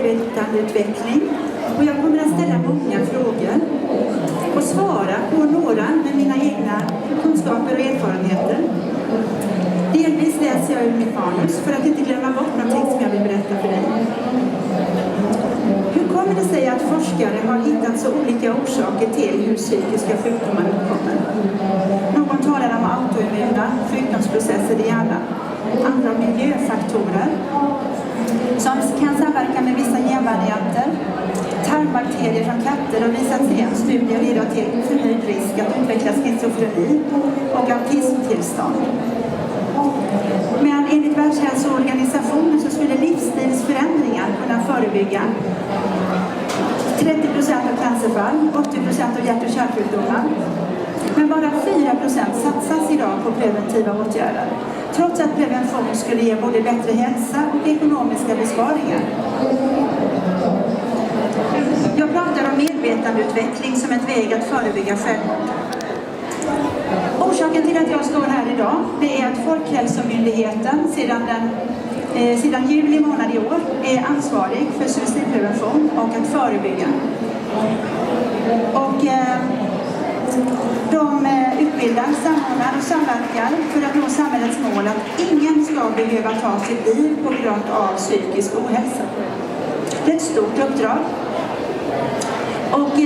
medvetandeutveckling och jag kommer att ställa många frågor och svara på några med mina egna kunskaper och erfarenheter. Delvis läser jag ur mitt manus för att inte glömma bort någonting som jag vill berätta för dig. Hur kommer det sig att forskare har hittat så olika orsaker till hur psykiska sjukdomar uppkommer? Någon talar om autoimmuna sjukdomsprocesser i hjärnan, andra om miljöfaktorer som kan samverka med vissa genvarianter. Tarmbakterier från katter har visat sig i en studie leda till förhöjd risk att utveckla schizofreni och autismtillstånd. Men enligt Världshälsoorganisationen så skulle livsstilsförändringar kunna förebygga 30% av cancerfall, 80% av hjärt- och kärlsjukdomar. Men bara 4% satsas idag på preventiva åtgärder, trots att prevention skulle ge både bättre hälsa och ekonomiska besparingar. Jag pratar om medvetandeutveckling som ett väg att förebygga självmord. Orsaken till att jag står här idag, det är att Folkhälsomyndigheten sedan juli månad i år är ansvarig för suicidprevention och att förebygga. Och de utbildar, samordnar och samverkar för att nå samhällets mål att ingen ska behöva ta sitt liv på grund av psykisk ohälsa. Det är ett stort uppdrag. Och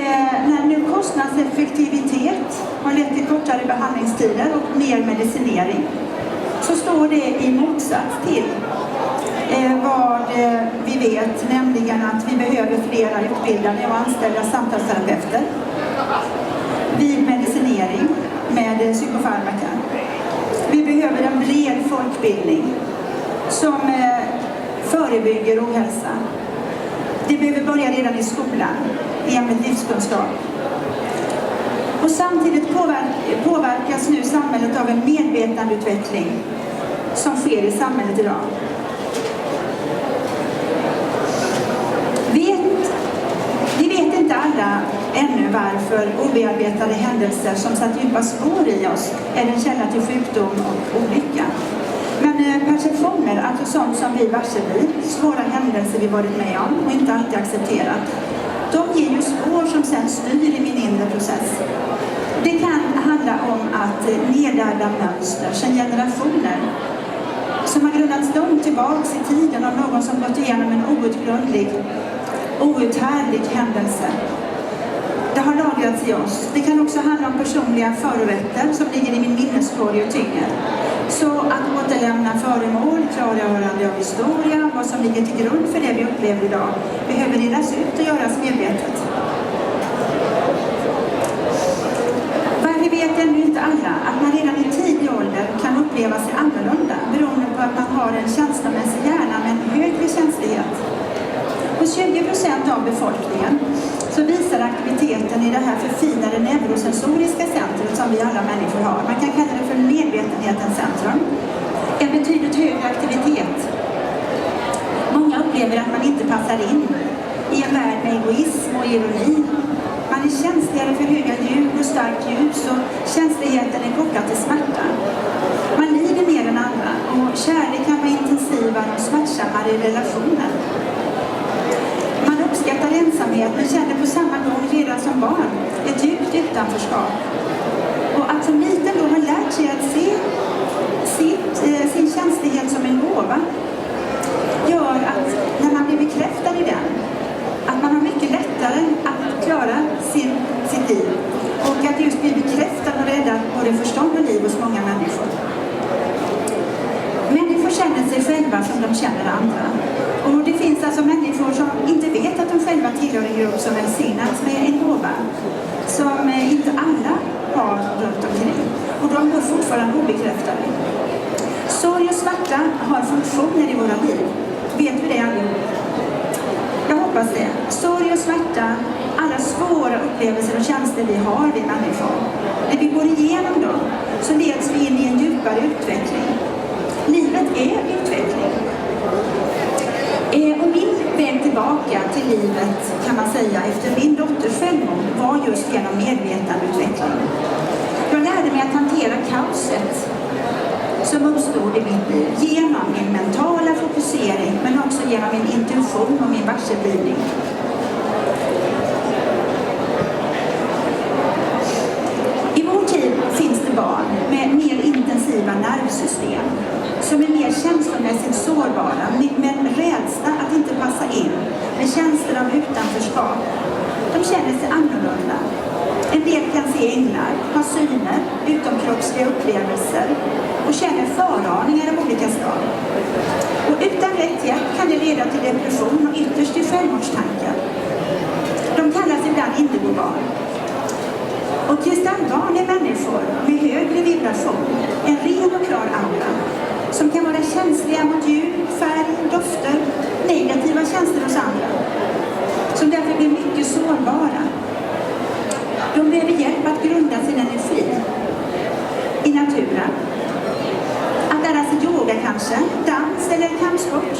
när nu kostnadseffektivitet har lett till kortare behandlingstider och mer medicinering, så står det i motsats till vad vi vet, nämligen att vi behöver flera utbildade och anställda samtalsterapeuter vid medicinering med psykofarmaka. Vi behöver en bred folkbildning som förebygger ohälsa. Det behöver börja redan i skolan, i ämnet livskunskap. Och samtidigt påverkas nu samhället av en medvetandeutveckling som sker i samhället idag. Vi vet inte alla ännu varför obearbetade händelser som satt djupa spår i oss är en källa till sjukdom och olycka. Men perceptioner, alltså sånt som vi varse vid, svåra händelser vi varit med om och inte alltid accepterat, de ger ju spår som sen styr i min inre process. Det kan handla om att nedärvda mönster sedan generationer som har grundats långt tillbaks i tiden av någon som gått igenom en outhärdlig händelse. Det har lagrats i oss. Det kan också handla om personliga förorätter som ligger i min minneskorg och tynger. Så att återlämna föremål, klargörande av historia, vad som ligger till grund för det vi upplever idag, behöver redas ut och göras medvetet. Varför vet ännu inte alla att man redan i tidig ålder kan uppleva sig annorlunda beroende på att man har en känslomässig hjärna med en högre känslighet. Hos 20% av befolkningen så visar aktiviteten i det här förfinade neurosensoriska centret som vi alla människor har, man kan kalla det för medvetenhetens centrum, en betydligt högre aktivitet. Många upplever att man inte passar in i en värld med egoism och ironi. Man är känsligare för höga ljud och starkt ljus, och känsligheten är kopplad till smärta. Man lider mer än andra, och kärlek kan vara intensivare och smärtsammare i relationer. Man uppskattar ensamhet men känner på samma gång redan som barn ett djupt utanförskap. Och att som liten då har lärt sig att se sin känslighet som en gåva gör att när man blir bekräftad i den, att man har mycket lättare att klara sitt liv. Och att just bli bekräftad och rädda både förstånd och liv hos många människor. Människor känner sig själva som de känner andra. Och det finns alltså människor som inte vet att de själva tillhör en grupp som välsignats med en gåva som inte alla har runt omkring. Och de går fortfarande obekräftade. Sorg och smärta har funktioner i våra liv. Vet vi det allihop? Jag hoppas det. Sorg och smärta, alla svåra upplevelser och känslor vi har, vi människor. När vi går igenom dem så leds vi in i en djupare utveckling. Livet är utveckling. Och min väg tillbaka till livet, kan man säga, efter min dotters självmord var just genom medvetandeutveckling. Jag lärde mig att hantera kaoset som uppstod i mitt liv genom min mentala fokusering, men också genom min intuition och min varseblivning. I vår tid finns det barn med mer intensiva nervsystem som är mer känslomässigt sårbara, med en rädsla att inte passa in, med känslor av utanförskap. De känner sig annorlunda. En del kan se änglar, ha syner, utomkroppsliga upplevelser och känner föraningar av olika slag. Och utan rätt hjälp kan det leda till depression och ytterst till självmordstankar. De kallas ibland indigobarn. Och kristallbarn är människor med högre vibration, en ren och klar aura, som kan vara känsliga mot ljud, färg, dofter, negativa känslor hos andra, som därför blir mycket sårbara. De behöver hjälp att grunda sin energi i naturen. Att lära sig yoga kanske, dans eller kampsport.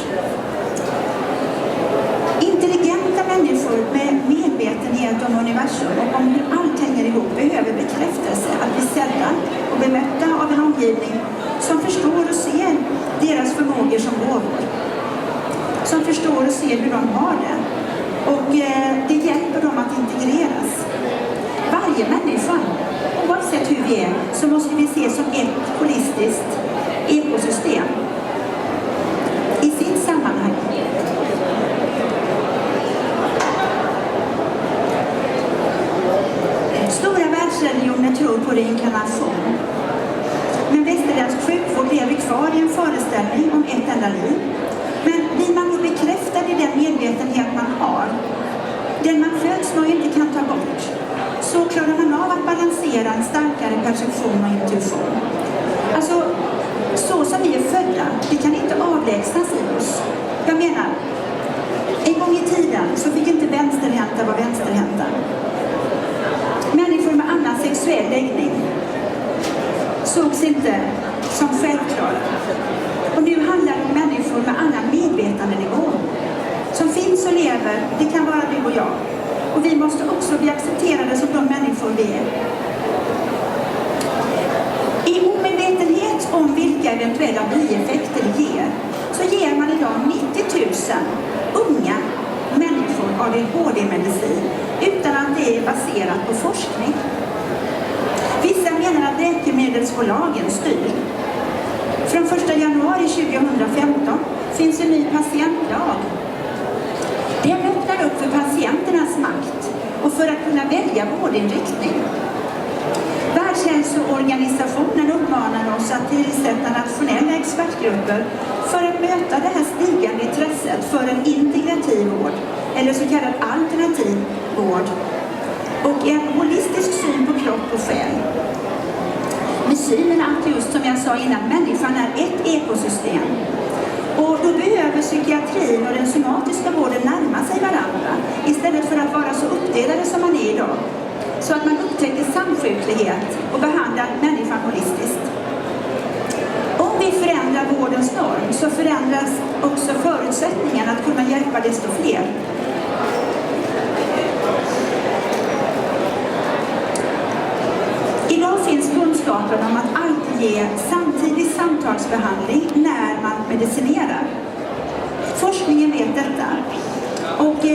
Intelligenta människor med medvetenhet om universum och om hur allt hänger ihop behöver bekräftelse att bli sedda och bemötta av en omgivning som förstår och ser deras förmågor som gåvor. Som förstår och ser hur de har det. Och det hjälper dem att integreras. Varje människa, oavsett hur vi är, så måste vi se som ett holistiskt ekosystem i sitt sammanhang. Stora världsreligioner tror på reinkarnation. Men västerländsk sjukvård lever kvar i en föreställning om ett enda liv. Men blir man då bekräftad i den medvetenhet man har, den man föds med och inte kan ta bort, så klarar man av att balansera en starkare perception och intuition. Alltså, så som vi är födda, det kan inte avlägsnas i oss. Jag menar, en gång i tiden så fick inte vänsterhänta vara vänsterhänta. Människor med annan sexuell läggning sågs inte som självklara. Och nu handlar det om människor med annan medvetandenivå som finns och lever. Det kan vara du och jag. Och vi måste också bli accepterade som de människor vi är. I omedvetenhet om vilka eventuella bieffekter det ger, så ger man idag 90 000 unga människor ADHD-medicin utan att det är baserat på forskning. Vissa menar att läkemedelsbolagen styr. Från 1 januari 2015 finns en ny patientlag. Den öppnar upp för patienternas makt och för att kunna välja vårdinriktning. Världshälsoorganisationen uppmanar oss att tillsätta nationella expertgrupper för att möta det här stigande intresset för en integrativ vård, eller så kallad alternativ vård, och en holistisk syn på kropp och själ. Med synen att, just som jag sa innan, människan är ett ekosystem. Och då behöver psykiatrin och den somatiska vården närma sig varandra istället för att vara så uppdelade som man är idag. Så att man upptäcker samsjuklighet och behandlar människan holistiskt. Om vi förändrar vårdens norm så förändras också förutsättningarna att kunna hjälpa desto fler. Idag finns kunskapen om att alltid ge samtidig samtalsbehandling när man medicinerar. Forskningen vet detta. Och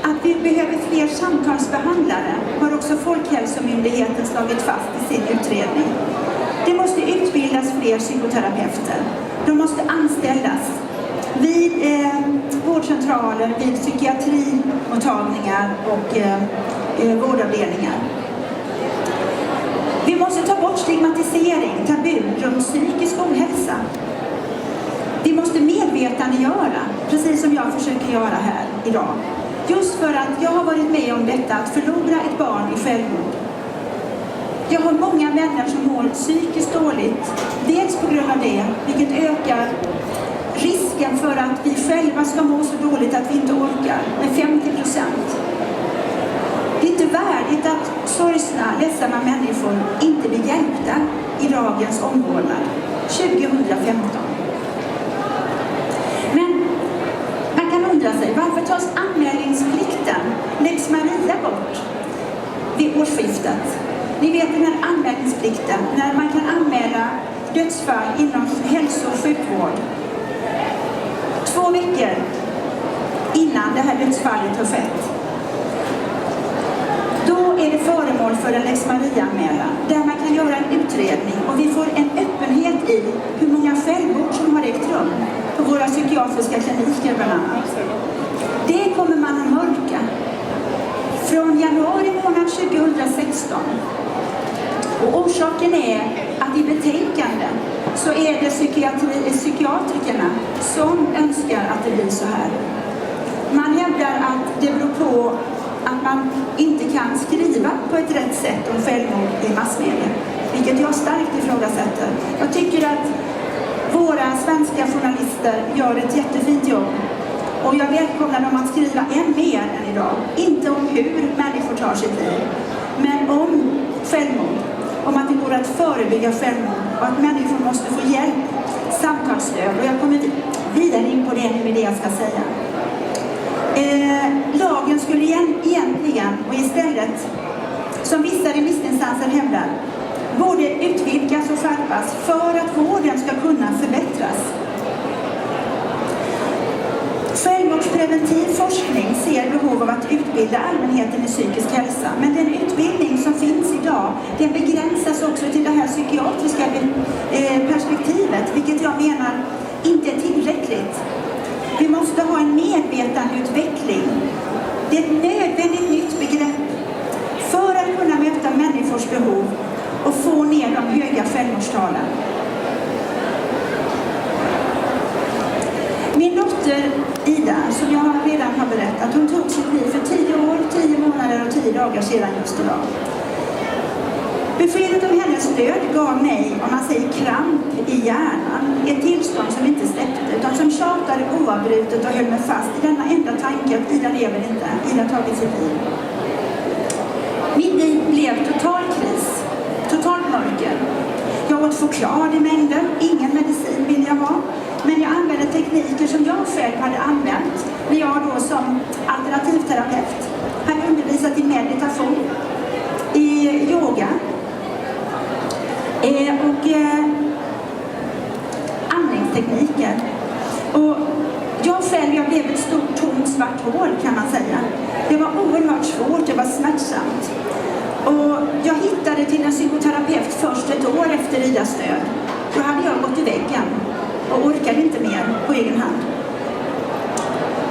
att vi behöver fler samtalsbehandlare har också Folkhälsomyndigheten slagit fast i sin utredning. Det måste utbildas fler psykoterapeuter. De måste anställas vid vårdcentraler, vid psykiatrimottagningar och vårdavdelningar. Vi måste ta bort stigmatisering, tabu runt psykisk ohälsa. Vi måste medvetandegöra, precis som jag försöker göra här idag. Just för att jag har varit med om detta, att förlora ett barn i självmord. Jag har många vänner som mår psykiskt dåligt, dels på grund av det, vilket ökar risken för att vi själva ska må så dåligt att vi inte orkar med 50%. Det är inte värdigt att sorgsna, ledsamma människor inte blir hjälpta i dagens omvårdnad 2015. Men man kan undra sig, varför tas anmälningsplikten, Lex Maria, bort vid årsskiftet? Ni vet den här anmälningsplikten när man kan anmäla dödsfall inom hälso- och sjukvård 2 veckor innan det här dödsfallet har skett. Då är det föremål för en Lex Maria-anmälan där man kan göra en utredning och vi får en öppenhet i hur många självmord som har ägt rum på våra psykiatriska kliniker bland annat. Det kommer man att mörka från januari månad 2016. Och orsaken är att i betänkandet så är det psykiatrikerna som önskar att det blir så här. Man hävdar att det beror på att man inte kan skriva på ett rätt sätt om självmord i massmedia, vilket jag starkt ifrågasätter. Jag tycker att våra svenska journalister gör ett jättefint jobb och jag välkomnar dem att skriva än mer än idag. Inte om hur människor tar sitt liv, men om självmord. Om att det går att förebygga självmord och att människor måste få hjälp, samtalsstöd. Och jag kommer vidare in på det nu med det jag ska säga. Lagen skulle egentligen och istället, som vissa remissinstanser hävdar, borde utvidgas och skärpas för att vården ska kunna förbättras. Självmordspreventiv forskning ser behov av att utbilda allmänheten i psykisk hälsa, men den utbildning som finns idag, den begränsas också till det här psykiatriska perspektivet, vilket jag menar inte är tillräckligt. Vi måste ha en medvetandeutveckling. Det är ett nödvändigt nytt begrepp för att kunna möta människors behov och få ner de höga självmordstalen. Min dotter Ida, som jag redan har berättat, hon tog sitt liv för 10 år, 10 månader och 10 dagar sedan just idag. Beskedet om hennes död gav mig, om man säger kramp i hjärnan, ett tillstånd som inte släppte, utan som tjatade oavbrutet och höll mig fast i denna enda tanke att Ida lever inte, Ida har tagit sitt liv. Mitt liv blev total kris, totalt mörker. Jag åt choklad i mängder, ingen medicin vill jag ha, men jag använde tekniker som jag själv hade använt när jag då som alternativterapeut hade undervisat i meditation, i yoga och andningstekniker. Och jag blev ett stort tomt svart hål kan man säga. Det var oerhört svårt, det var smärtsamt. Och jag hittade till en psykoterapeut först ett år efter Idas död. Då hade jag gått i väggen och orkade inte mer på egen hand.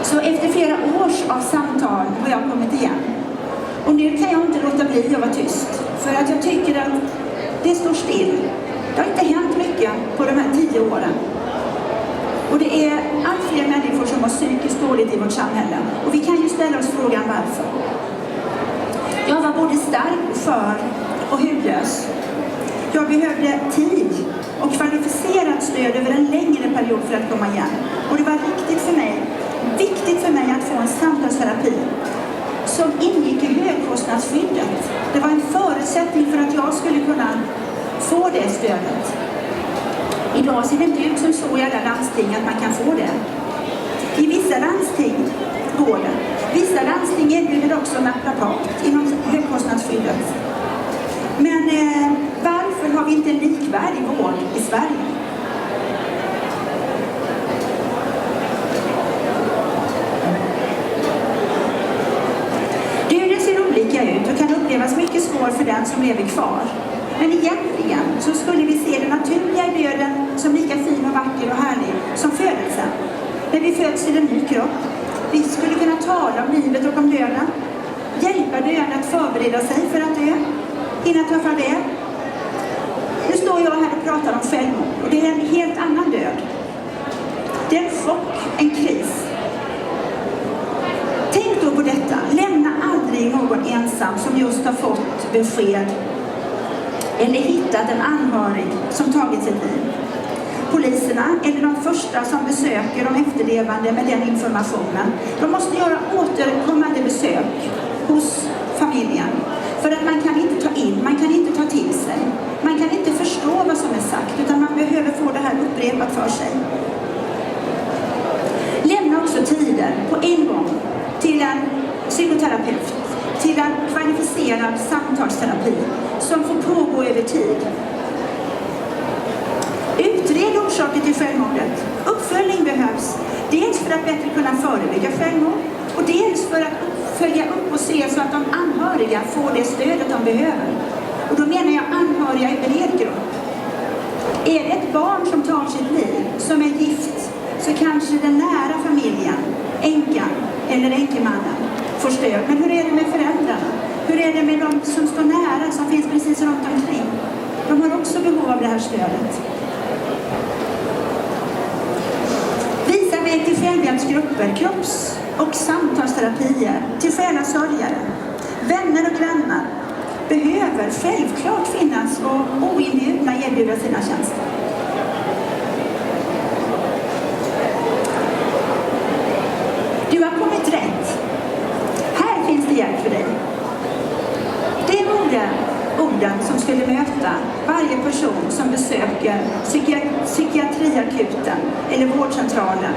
Så efter flera års av samtal har jag kommit igen. Och nu kan jag inte låta bli att vara tyst. För att jag tycker att det står still. Det har inte hänt mycket på de här 10 åren. Och det är allt fler människor som har psykiskt dåligt i vårt samhälle. Och vi kan ju ställa oss frågan varför. Jag var både stark, skör och hudlös. Jag behövde tid och kvalificerat stöd över en längre period för att komma igen. Och det var viktigt för mig att få en samtalsterapi som ingick i högkostnadsskyddet. Det var en förutsättning för att jag skulle kunna få det stödet. Idag ser det inte ut som så i alla landsting att man kan få det. I vissa landsting går det. Vissa landsting erbjuder också naprapat inom högkostnadsskyddet. Men varför har vi inte en likvärdig vård i Sverige? Döden ser olika ut och kan upplevas mycket svår för den som lever kvar. Men egentligen så skulle vi se den naturliga i döden som lika fin och vacker och härlig som födelsen. När vi föds till en ny kropp. Vi skulle kunna tala om livet och om döden. Hjälpa döden att förbereda sig för att dö. Hinna ta farväl. Nu står jag här och pratar om självmord. Och det är en helt annan död. Det är en chock, en kris. Tänk då på detta. Lämna aldrig någon ensam som just har fått besked eller hittat en anhörig som tagit sitt liv. Poliserna eller de första som besöker de efterlevande med den informationen, de måste göra återkommande besök hos familjen. För att man kan inte ta in, man kan inte ta till sig. Man kan inte förstå vad som är sagt, utan man behöver få det här upprepat för sig. Lämna också tider på en gång till en psykoterapeut, till en kvalificerad samtalsterapi som får pågå över tid. Utred orsaker till självmordet. Uppföljning behövs. Dels för att bättre kunna förebygga självmord och dels för att följa upp och se så att de anhöriga får det stödet de behöver. Och då menar jag anhöriga i bred grupp. Är det ett barn som tar sitt liv, som är gift, så kanske den nära familjen, änkan eller änkemannen, får stöd. Men hur är det med föräldrarna? Hur är det med de som står nära, som finns precis runt omkring? De har också behov av det här stödet. Visa väg till självhjälpsgrupper, kropps- och samtalsterapier, till själasörjare. Vänner och grannar behöver självklart finnas och oinbjudna erbjuda sina tjänster. Du har kommit rätt. Här finns det hjälp för dig. Det vore orden som skulle möta varje person som besöker psykiatriakuten eller vårdcentralen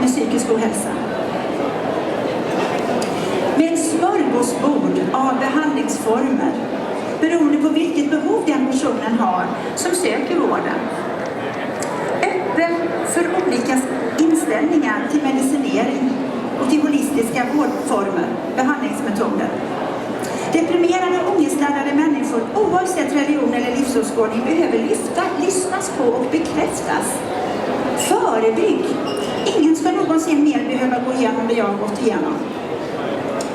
med psykisk ohälsa. Med ett smörgåsbord av behandlingsformer beroende på vilket behov den personen har som söker vården. Öppen för olika inställningar till medicinering och till holistiska vårdformer, behandlingsmetoder. Deprimerade och ångestladdade människor, oavsett religion eller livsåskådning, behöver lyssnas på och bekräftas. Förebygg. Ingen ska någonsin mer behöva gå igenom det jag har gått igenom.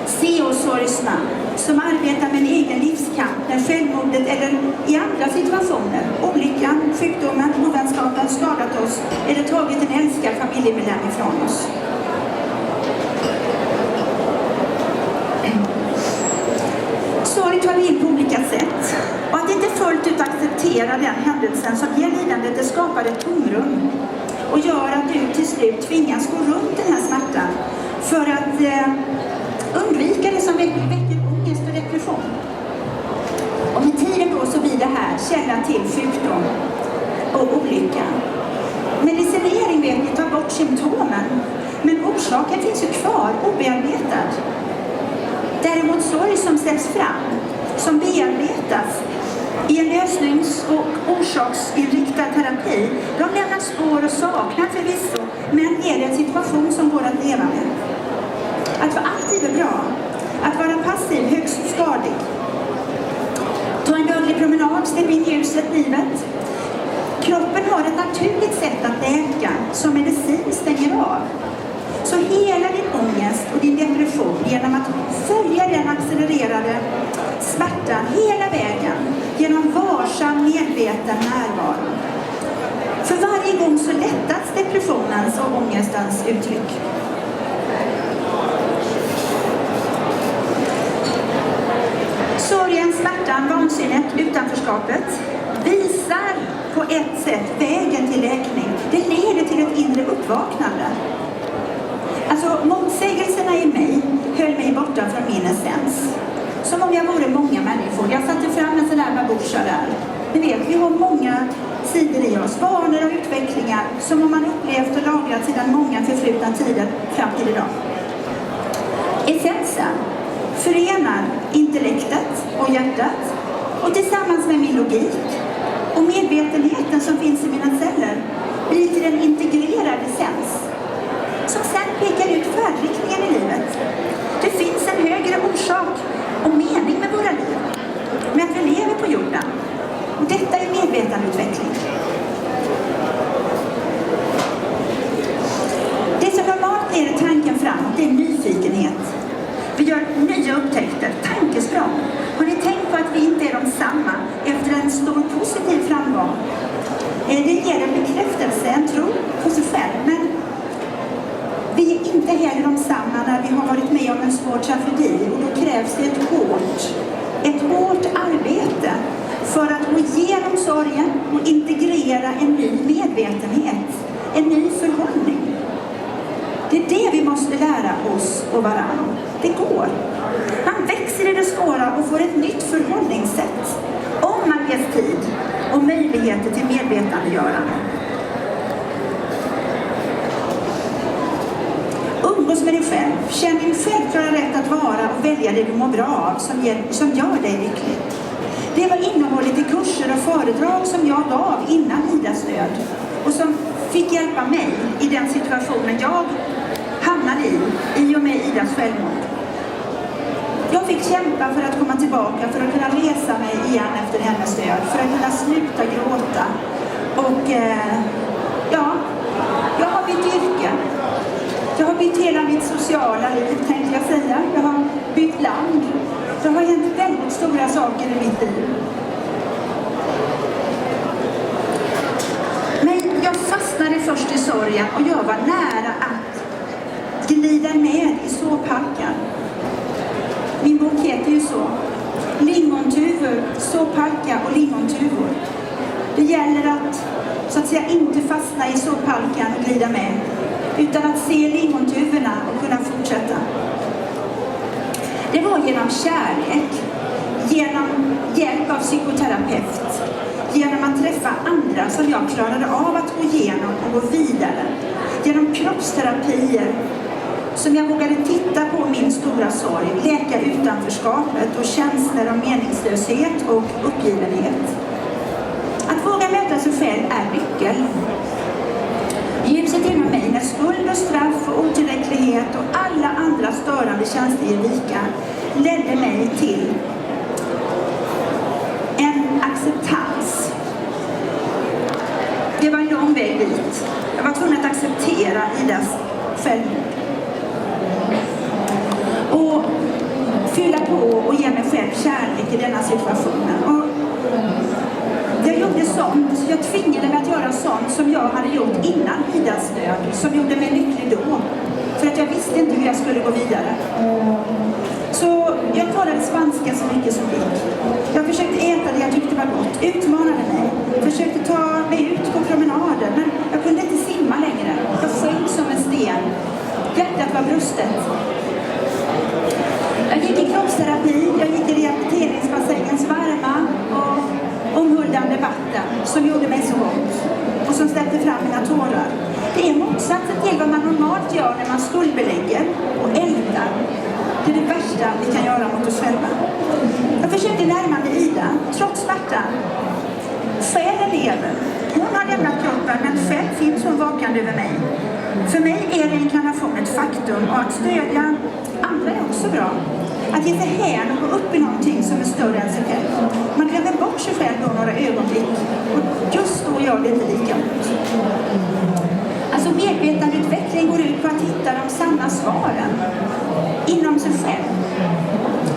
Se oss sorgsna som arbetar med en egen livskamp när självmordet eller i andra situationer, olyckan, sjukdomen, ovänskapen skadat oss eller tagit en älskad familjemedlem ifrån oss. Sorg tar vi in på olika sätt. Och att inte fullt ut acceptera den händelsen som ger lidandet, det skapar ett tomrum och gör att du till slut tvingas gå runt den här smärtan för att undvika det som väcker ångest och depression. Och med tiden då så blir det här källan till sjukdom och olycka. Medicinering vet ni tar bort symptomen, men orsaken finns ju kvar obearbetad. Däremot sorg som sätts fram, som bearbetas i en lösnings- och orsaksinriktad terapi, de lämnar spår och saknar förvisso, men ger en situation som går att leva med. Att vara aktiv är bra, att vara passiv högst skadlig. Ta en daglig promenad, släpp in ljuset, livet. Kroppen har ett naturligt sätt att läka som medicin stänger av. Så hela din ångest och din depression, genom att följa den accelererade smärtan hela vägen, genom varsam medveten närvaro. För varje gång så lättas depressionens och ångestens uttryck. Sorgen, smärtan, vansinnet, utanförskapet visar på ett sätt vägen till läkning. Det leder till ett inre uppvaknande. Alltså motsägelserna i mig höll mig borta från min essens. Som om jag vore många människor. Jag satte fram en sån där babusha där. Ni vet, vi har många sidor i oss. Vanor och utvecklingar som om man upplevt och lagrat sedan många förflutna tider fram till idag. Essensen förenar intellektet och hjärtat och tillsammans med min logik och medvetenheten som finns i mina celler blir till en integrerad essens som sen pekar ut färdriktningen i livet. Det finns en högre orsak och mening med våra liv, med att vi lever på jorden. Och detta är medvetandeutveckling. Det som normalt leder tanken framåt, det är nyfikenhet. Vi gör nya upptäckter, tankesprång. Har ni tänkt på att vi inte är de samma efter en stor positiv framgång? Det ger en bekräftelse, en tro på sig själv, men vi är inte heller de samma när vi har varit med om en svår tragedi, och då krävs det ett hårt arbete för att gå igenom sorgen och integrera en ny medvetenhet, en ny förhållning. Det är det vi måste lära oss och varann. Det går. Man växer i det svåra och får ett nytt förhållningssätt om man ges tid och möjligheter till medvetandegörande. Umgås med dig själv. Känn din självklara rätt att vara och välja det du mår bra av som gör dig lycklig. Det var innehållet i kurser och föredrag som jag gav innan Idas död och som fick hjälpa mig i den situationen jag liv i och med Idas självmord. Jag fick kämpa för att komma tillbaka, för att kunna resa mig igen efter hennes död, för att kunna sluta gråta. Och jag har bytt yrke. Jag har bytt hela mitt sociala liv, tänkte jag säga. Jag har bytt land. Det har hänt väldigt stora saker i mitt liv. Men jag fastnade först i sorgen och jag var nära att glida med i såphalkan. Min bok heter ju så. Lingontuvor, såphalka och lingontuvor. Det gäller att, så att säga, inte fastna i såphalkan och glida med, utan att se lingontuvorna och kunna fortsätta. Det var genom kärlek, genom hjälp av psykoterapeut, genom att träffa andra som jag klarade av att gå igenom och gå vidare. Genom kroppsterapier som jag vågade titta på min stora sorg, läka utanförskapet och känslor av meningslöshet och uppgivenhet. Att våga möta sig själv är nyckeln. Ljuset inom mig när skuld och straff och otillräcklighet och alla andra störande känslor ger vika ledde mig till en acceptans. Det var en lång väg dit. Jag var tvungen att acceptera Idas självmord. Och fylla på och ge mig själv kärlek i denna situationen. Och jag gjorde sånt, jag tvingade mig att göra sånt som jag hade gjort innan Idas död, som gjorde mig lycklig då. För att jag visste inte hur jag skulle gå vidare. Så jag talade spanska så mycket som gick. Jag försökte äta det jag tyckte var gott, utmanade mig. Försökte ta mig ut på promenader, men jag kunde inte simma längre. Jag sjönk som en sten. Hjärtat var brustet. Jag gick i kroppsterapi, jag gick i rehabiliteringsbassängens varma och omhuldande vatten som gjorde mig så gott och som släppte fram mina tårar. Det är motsatsen till vad man normalt gör när man skuldbelägger och ältar. Det är det värsta vi kan göra mot oss själva. Jag försökte närma mig Ida, trots smärtan. Själen lever. Hon har lämnat kroppen, men själv finns hon vakande över mig. För mig är reinkarnation ett faktum, och att stödja andra är också bra. Att ge sig hän och gå upp i någonting som är större än sig själv. Man glömmer bort sig själv då några ögonblick, och just då gör det inte lika ont. Alltså medvetandeutveckling går ut på att hitta de sanna svaren inom sig själv.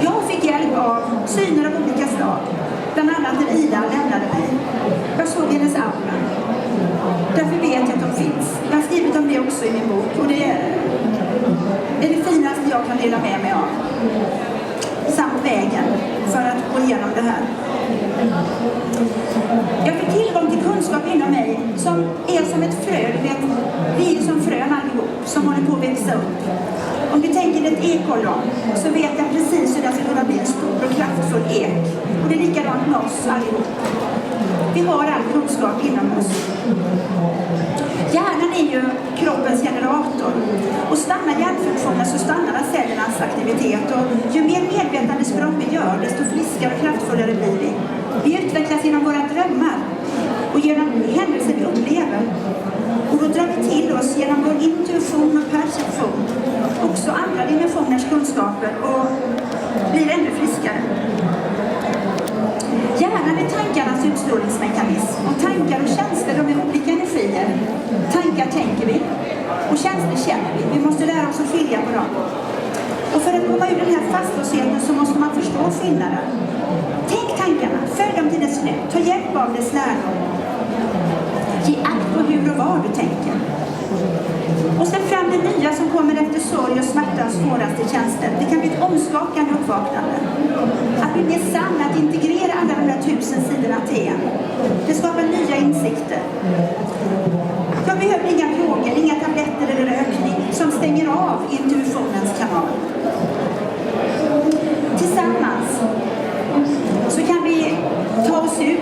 Jag fick hjälp av syner av olika slag. Bland annat när Ida lämnade mig. Jag såg hennes aura. Därför vet jag att de finns. Jag har skrivit om det också i min bok. Och det är det finaste jag kan dela med mig av. Samt vägen för att gå igenom det här. Jag fick tillgång till kunskap inom mig som är som ett frö. Vi är som frön allihop som håller på att växa upp. Om du tänker ett ekollon så vet jag precis hur det ska kunna bli en stor och kraftfull ek. Och det är likadant med oss allihop. Vi har all kunskap inom oss. Hjärnan är ju kroppens generator. Och stannar hjärnfunktionen så stannar cellernas aktivitet. Och ju mer medvetandesprång vi gör, desto friskare och kraftfullare blir vi. Vi utvecklas genom våra drömmar och genom händelser vi upplever. Och då drar vi till oss genom vår intuition och perception också andra dimensioners kunskaper och blir ännu friskare. Hjärnan är tankarnas utstrålningsmekanism, och tankar och känslor, de är olika energier. Tankar tänker vi och känslor känner vi. Vi måste lära oss att skilja på dem. Och för att komma ur den här fastlåsheten så måste man förstå skillnaden. Tänk tankarna, följ dem till dess slut, ta hjälp av dess lärdom. Ge akt på hur och vad du tänker. Och släpp fram det nya som kommer efter sorg och smärtans svåraste tjänster. Det kan bli ett omskakande uppvaknande. Att bli mer sann, att integrera alla de där 1000 sidorna till en. Det skapar nya insikter. Jag behöver inga droger, inga tabletter eller rökning som stänger av intuitionens kanal. Tillsammans så kan vi ta oss ur.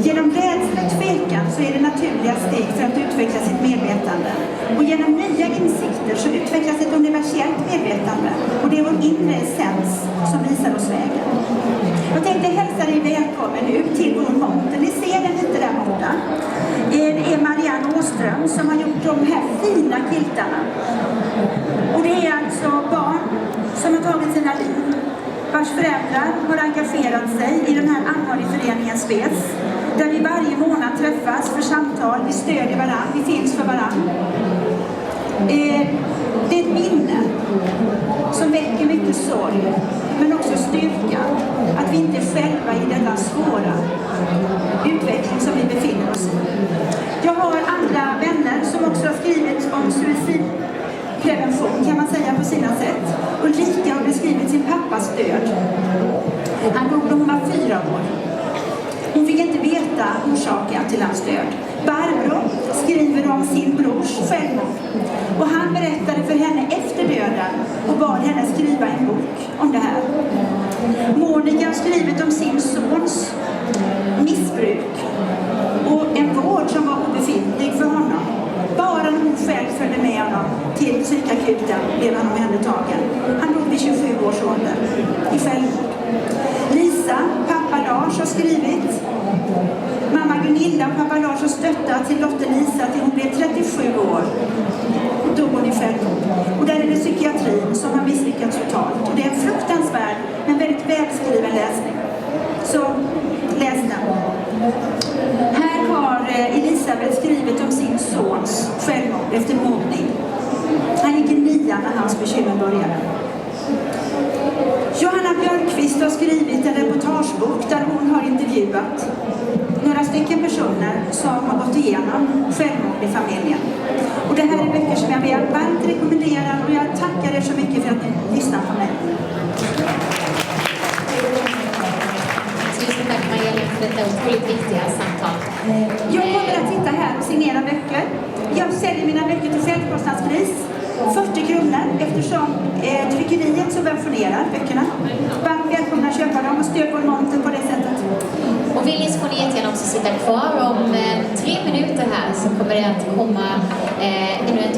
Genom rädsla och tvekan så är det naturliga steg för att utveckla sitt medvetande. Och genom nya insikter så utvecklas ett universellt medvetande. Och det är vår inre essens som visar oss vägen. Jag tänkte hälsa dig välkommen ut till vår monter. Ni ser den inte där borta. Det är Marianne Åström som har gjort de här fina kiltarna. Och det vars föräldrar har engagerat sig i den här anhörigföreningen SPES, där vi varje månad träffas för samtal, vi stödjer varandra, vi finns för varandra. Det är ett minne som väcker mycket sorg, men också styrka, att vi inte är själva i denna svåra utveckling som vi befinner oss i. Jag har andra vänner som också har skrivit om suicidprevention, kan man säga, på sina sätt. Ulrika har beskrivit sin pappas död. Han dog när hon var 4 år. Hon fick inte veta orsaken till hans död. Barbro skriver om sin brors självmord. Och han berättade för henne efter döden och bad henne skriva en bok om det här. Monica har skrivit om sin sons missbruk och en vård som var obefintlig för honom. Bara när hon själv följde med honom till psykakuten blev han omhändertagen. Han dog vid 27 års ålder i självmord. Lisa, pappa Lars, har skrivit. Mamma Gunilla och pappa Lars har stöttat till dotter Lisa till hon blev 37 år. Och dog hon i självmord. Och där är det psykiatrin som har misslyckats totalt. Och det är en fruktansvärd men väldigt välskriven läsning. Så läs den. Här har Elisabeth skrivit om sin sons självmord efter mobbning. Han gick i 9 när hans bekymmer började. Johanna Björkqvist har skrivit en reportagebok där hon har intervjuat några stycken personer som har gått igenom självmord i familjen. Och det här är böcker som jag vill varmt rekommendera, och jag tackar er så mycket för att ni lyssnar på mig. Tusen tack Maja för detta otroligt viktiga samtal. Jag kommer att sitta här och signera böcker. Jag säljer mina böcker till självkostnadspris. 40 kronor eftersom tryckeriet subventionerar böckerna. Varmt välkomna att köpa dem och stöd vår monter på det sättet. Och vill ni så får ni jättegärna också sitta kvar. Om 3 minuter här så kommer det att komma ännu en